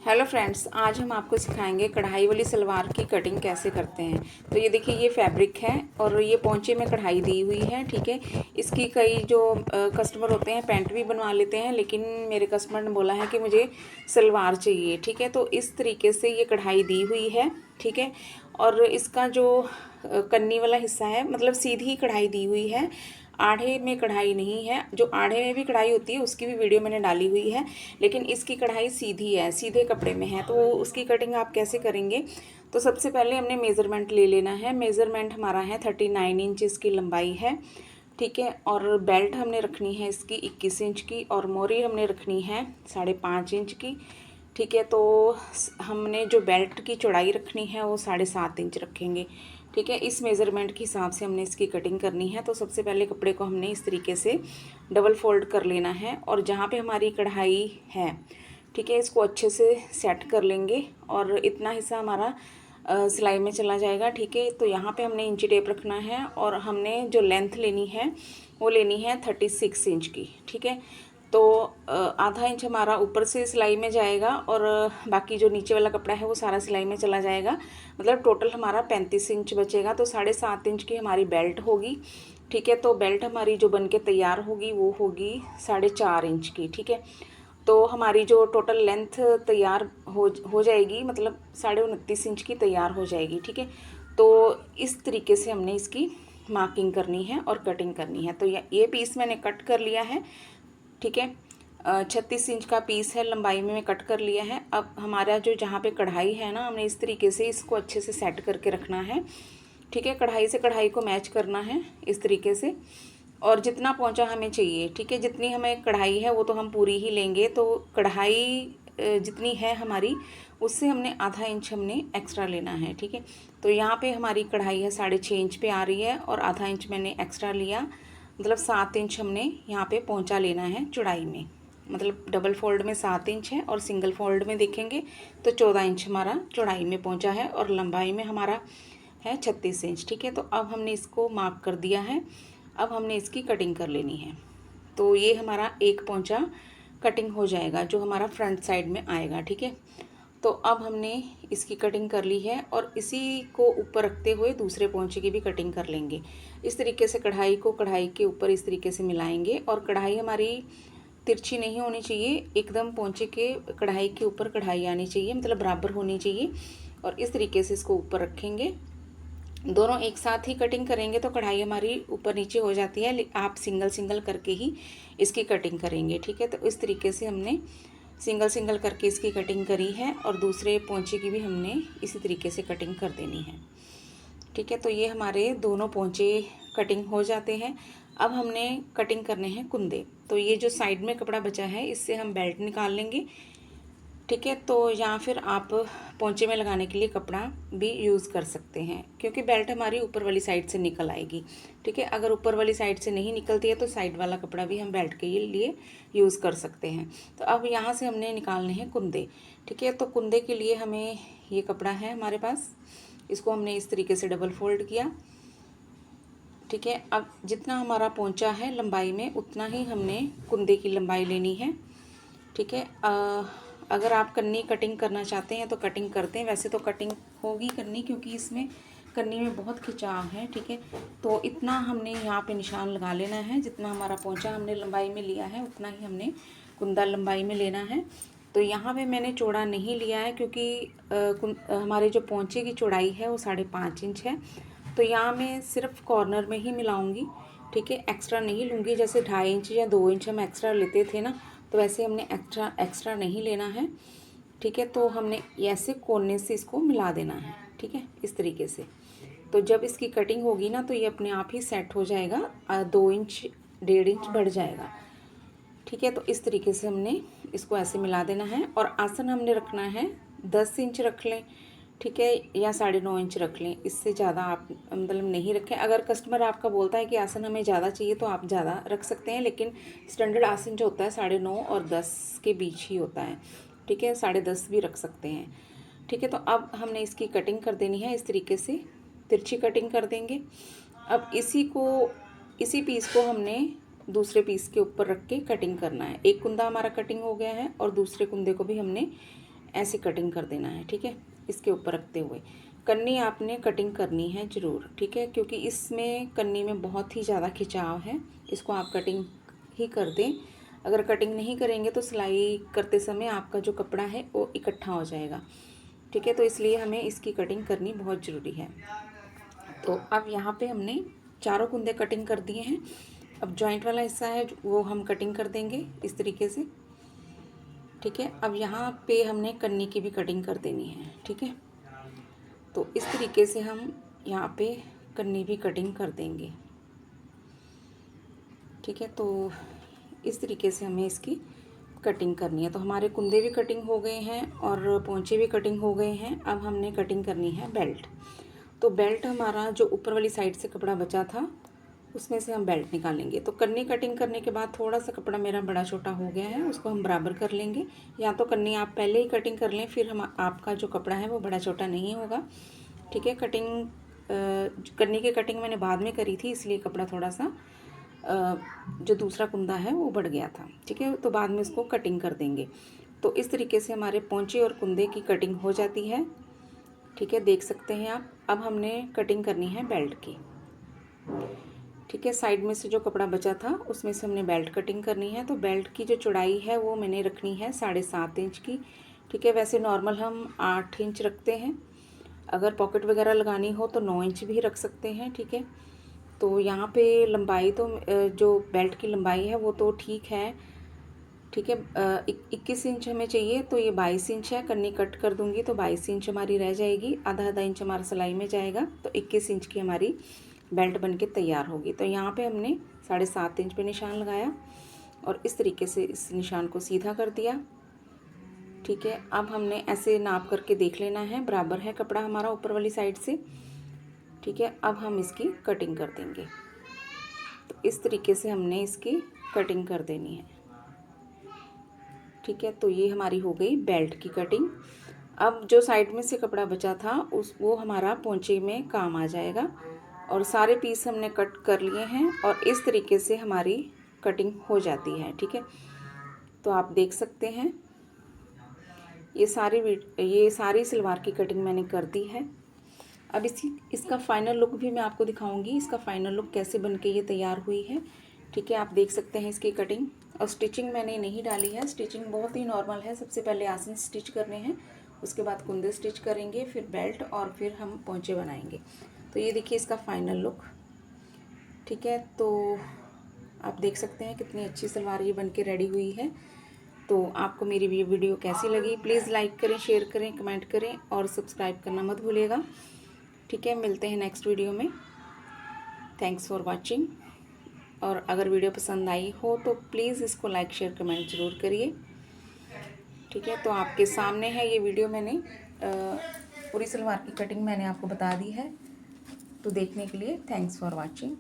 Hello friends, आज हम आपको सिखाएंगे कढ़ाई वाली सलवार की कटिंग कैसे करते हैं। तो ये देखिए, ये फैब्रिक है और ये पोंचे में कढ़ाई दी हुई है। ठीक है, इसकी कई जो कस्टमर होते हैं पैंट भी बनवा लेते हैं, लेकिन मेरे कस्टमर ने बोला है कि मुझे सलवार चाहिए। ठीक है, तो इस तरीके से ये कढ़ाई दी हुई है। ठीक है, और इसका जो कन्नी वाला हिस्सा है, मतलब सीधी कढ़ाई दी हुई है, आढ़े में कढ़ाई नहीं है। जो आढ़े में भी कढ़ाई होती है उसकी भी वीडियो मैंने डाली हुई है, लेकिन इसकी कढ़ाई सीधी है, सीधे कपड़े में है। तो उसकी कटिंग आप कैसे करेंगे? तो सबसे पहले हमने मेज़रमेंट ले लेना है। मेज़रमेंट हमारा है 39 इंच इसकी लंबाई है। ठीक है, और बेल्ट हमने रखनी है इसकी 21 इंच की, और मोरी हमने रखनी है 5.5 इंच की। ठीक है, तो हमने जो बेल्ट की चौड़ाई रखनी है वो 7.5 इंच रखेंगे। ठीक है, इस मेज़रमेंट के हिसाब से हमने इसकी कटिंग करनी है। तो सबसे पहले कपड़े को हमने इस तरीके से डबल फोल्ड कर लेना है, और जहाँ पे हमारी कढ़ाई है, ठीक है, इसको अच्छे से सेट कर लेंगे और इतना हिस्सा हमारा सिलाई में चला जाएगा। ठीक है, तो यहाँ पे हमने इंची टेप रखना है, और हमने जो लेंथ लेनी है वो लेनी है 36 इंच की। ठीक है, तो आधा इंच हमारा ऊपर से सिलाई में जाएगा, और बाकी जो नीचे वाला कपड़ा है वो सारा सिलाई में चला जाएगा। मतलब टोटल हमारा 35 इंच बचेगा। तो 7.5 इंच की हमारी बेल्ट होगी। ठीक है, तो बेल्ट हमारी जो बन के तैयार होगी वो होगी 4.5 इंच की। ठीक है, तो हमारी जो टोटल लेंथ तैयार हो जाएगी, मतलब 29.5 इंच की तैयार हो जाएगी। ठीक है, तो इस तरीके से हमने इसकी मार्किंग करनी है और कटिंग करनी है। तो ये पीस मैंने कट कर लिया है। ठीक है, 36 इंच का पीस है, लंबाई में कट कर लिया है। अब हमारा जो जहाँ पे कढ़ाई है ना, हमने इस तरीके से इसको अच्छे से सेट करके रखना है। ठीक है, कढ़ाई से कढ़ाई को मैच करना है इस तरीके से, और जितना पोंचा हमें चाहिए, ठीक है, जितनी हमें कढ़ाई है वो तो हम पूरी ही लेंगे। तो कढ़ाई जितनी है हमारी, उससे हमने आधा इंच हमने एक्स्ट्रा लेना है। ठीक है, तो यहाँ पे हमारी कढ़ाई है 6.5 इंच पे आ रही है, और आधा इंच मैंने एक्स्ट्रा लिया, मतलब 7 इंच हमने यहाँ पे पोंचा लेना है चौड़ाई में। मतलब डबल फोल्ड में 7 इंच है, और सिंगल फोल्ड में देखेंगे तो 14 इंच हमारा चौड़ाई में पोंचा है, और लंबाई में हमारा है 36 इंच। ठीक है, तो अब हमने इसको मार्क कर दिया है। अब हमने इसकी कटिंग कर लेनी है। तो ये हमारा एक पोंचा कटिंग हो जाएगा जो हमारा फ्रंट साइड में आएगा। ठीक है, तो अब हमने इसकी कटिंग कर ली है, और इसी को ऊपर रखते हुए दूसरे पोंचे की भी कटिंग कर लेंगे। इस तरीके से कढ़ाई को कढ़ाई के ऊपर इस तरीके से मिलाएंगे, और कढ़ाई हमारी तिरछी नहीं होनी चाहिए, एकदम पोंचे के कढ़ाई के ऊपर कढ़ाई आनी चाहिए, मतलब बराबर होनी चाहिए। और इस तरीके से इसको ऊपर रखेंगे। दोनों एक साथ ही कटिंग करेंगे तो कढ़ाई हमारी ऊपर नीचे हो जाती है। आप सिंगल सिंगल करके ही इसकी कटिंग करेंगे। ठीक है, तो इस तरीके से हमने सिंगल सिंगल करके इसकी कटिंग करी है, और दूसरे पोंचे की भी हमने इसी तरीके से कटिंग कर देनी है। ठीक है, तो ये हमारे दोनों पोंचे कटिंग हो जाते हैं। अब हमने कटिंग करने हैं कुंदे। तो ये जो साइड में कपड़ा बचा है, इससे हम बेल्ट निकाल लेंगे। ठीक है, तो या फिर आप पोंचे में लगाने के लिए कपड़ा भी यूज़ कर सकते हैं, क्योंकि बेल्ट हमारी ऊपर वाली साइड से निकल आएगी। ठीक है, अगर ऊपर वाली साइड से नहीं निकलती है तो साइड वाला कपड़ा भी हम बेल्ट के लिए यूज़ कर सकते हैं। तो अब यहाँ से हमने निकालने हैं कुंदे। ठीक है, तो कुंदे के लिए हमें ये कपड़ा है हमारे पास, इसको हमने इस तरीके से डबल फोल्ड किया। ठीक है, अब जितना हमारा पोंचा है लंबाई में, उतना ही हमने कुंदे की लंबाई लेनी है। ठीक है, अगर आप कन्नी कटिंग करना चाहते हैं तो कटिंग करते हैं, वैसे तो कटिंग होगी कन्नी, क्योंकि इसमें कन्नी में बहुत खिंचाव है। ठीक है, तो इतना हमने यहाँ पे निशान लगा लेना है, जितना हमारा पोंचा हमने लंबाई में लिया है उतना ही हमने कुंदा लंबाई में लेना है। तो यहाँ पे मैंने चौड़ा नहीं लिया है, क्योंकि हमारे जो पोंचे की चौड़ाई है वो 5.5 इंच है। तो यहाँ मैं सिर्फ कॉर्नर में ही मिलाऊंगी। ठीक है, एक्स्ट्रा नहीं लूँगी। जैसे 2.5 इंच या 2 इंच हम एक्स्ट्रा लेते थे ना, तो वैसे हमने एक्स्ट्रा नहीं लेना है। ठीक है, तो हमने ऐसे कोने से इसको मिला देना है। ठीक है, इस तरीके से। तो जब इसकी कटिंग होगी ना, तो ये अपने आप ही सेट हो जाएगा, 2 इंच 1.5 इंच बढ़ जाएगा। ठीक है, तो इस तरीके से हमने इसको ऐसे मिला देना है, और आसन हमने रखना है 10 इंच रख लें। ठीक है, या 9.5 इंच रख लें, इससे ज़्यादा आप मतलब नहीं रखें। अगर कस्टमर आपका बोलता है कि आसन हमें ज़्यादा चाहिए तो आप ज़्यादा रख सकते हैं, लेकिन स्टैंडर्ड आसन जो होता है 9.5 और 10 के बीच ही होता है। ठीक है, 10.5 भी रख सकते हैं। ठीक है, तो अब हमने इसकी कटिंग कर देनी है, इस तरीके से तिरछी कटिंग कर देंगे। अब इसी पीस को हमने दूसरे पीस के ऊपर रख के कटिंग करना है। एक कुंदा हमारा कटिंग हो गया है, और दूसरे कुंदे को भी हमने ऐसी कटिंग कर देना है, ठीक है। इसके ऊपर रखते हुए कन्नी आपने कटिंग करनी है ज़रूर, ठीक है, क्योंकि इसमें कन्नी में बहुत ही ज़्यादा खिंचाव है। इसको आप कटिंग ही कर दें। अगर कटिंग नहीं करेंगे तो सिलाई करते समय आपका जो कपड़ा है वो इकट्ठा हो जाएगा, ठीक है। तो इसलिए हमें इसकी कटिंग करनी बहुत ज़रूरी है। तो अब यहाँ पे हमने चारों कुंदे कटिंग कर दिए हैं। अब जॉइंट वाला हिस्सा है वो हम कटिंग कर देंगे इस तरीके से, ठीक है। अब यहाँ पे हमने कन्नी की भी कटिंग कर देनी है, ठीक है। तो इस तरीके से हम यहाँ पे कन्नी भी कटिंग कर देंगे, ठीक है। तो इस तरीके से हमें इसकी कटिंग करनी है। तो हमारे कुंदे भी कटिंग हो गए हैं और पोंचे भी कटिंग हो गए हैं। अब हमने कटिंग करनी है बेल्ट। तो बेल्ट हमारा जो ऊपर वाली साइड से कपड़ा बचा था उसमें से हम बेल्ट निकालेंगे। तो कन्नी कटिंग करने के बाद थोड़ा सा कपड़ा मेरा बड़ा छोटा हो गया है, उसको हम बराबर कर लेंगे। या तो कन्नी आप पहले ही कटिंग कर लें, फिर हम आपका जो कपड़ा है वो बड़ा छोटा नहीं होगा, ठीक है। कन्नी की कटिंग मैंने बाद में करी थी, इसलिए कपड़ा थोड़ा सा जो दूसरा कुंदा है वो बढ़ गया था, ठीक है। तो बाद में इसको कटिंग कर देंगे। तो इस तरीके से हमारे पोंचे और कुंदे की कटिंग हो जाती है, ठीक है, देख सकते हैं आप। अब हमने कटिंग करनी है बेल्ट की, ठीक है। साइड में से जो कपड़ा बचा था उसमें से हमने बेल्ट कटिंग करनी है। तो बेल्ट की जो चौड़ाई है वो मैंने रखनी है 7.5 इंच की, ठीक है। वैसे नॉर्मल हम 8 इंच रखते हैं, अगर पॉकेट वगैरह लगानी हो तो 9 इंच भी रख सकते हैं, ठीक है। तो यहाँ पे लंबाई तो जो बेल्ट की लंबाई है वो तो ठीक है, ठीक है। 21 इंच हमें चाहिए, तो ये 22 इंच है। कन्नी कट कर दूंगी तो 22 इंच हमारी रह जाएगी, आधा आधा इंच हमारा सिलाई में जाएगा। तो 21 इंच की हमारी बेल्ट बनके तैयार होगी। तो यहाँ पे हमने 7.5 इंच पे निशान लगाया और इस तरीके से इस निशान को सीधा कर दिया, ठीक है। अब हमने ऐसे नाप करके देख लेना है, बराबर है कपड़ा हमारा ऊपर वाली साइड से, ठीक है। अब हम इसकी कटिंग कर देंगे। तो इस तरीके से हमने इसकी कटिंग कर देनी है, ठीक है। तो ये हमारी हो गई बेल्ट की कटिंग। अब जो साइड में से कपड़ा बचा था वो हमारा पोंचे में काम आ जाएगा। और सारे पीस हमने कट कर लिए हैं और इस तरीके से हमारी कटिंग हो जाती है, ठीक है। तो आप देख सकते हैं ये सारी सलवार की कटिंग मैंने कर दी है। अब इसका फाइनल लुक भी मैं आपको दिखाऊंगी, इसका फाइनल लुक कैसे बनके ये तैयार हुई है, ठीक है। आप देख सकते हैं इसकी कटिंग। और स्टिचिंग मैंने नहीं डाली है, स्टिचिंग बहुत ही नॉर्मल है। सबसे पहले आसन स्टिच करने हैं, उसके बाद कुंदे स्टिच करेंगे, फिर बेल्ट और फिर हम पोंचे बनाएंगे। तो ये देखिए इसका फाइनल लुक, ठीक है। तो आप देख सकते हैं कितनी अच्छी सलवार ये बनके रेडी हुई है। तो आपको मेरी ये वीडियो कैसी लगी, प्लीज़ लाइक करें, शेयर करें, कमेंट करें और सब्सक्राइब करना मत भूलिएगा, ठीक है। मिलते हैं नेक्स्ट वीडियो में। Thanks for watching. और अगर वीडियो पसंद आई हो तो प्लीज़ इसको लाइक शेयर कमेंट ज़रूर करिए, ठीक है। तो आपके सामने है ये वीडियो, मैंने पूरी सलवार की कटिंग मैंने आपको बता दी है। तो देखने के लिए थैंक्स फॉर वॉचिंग।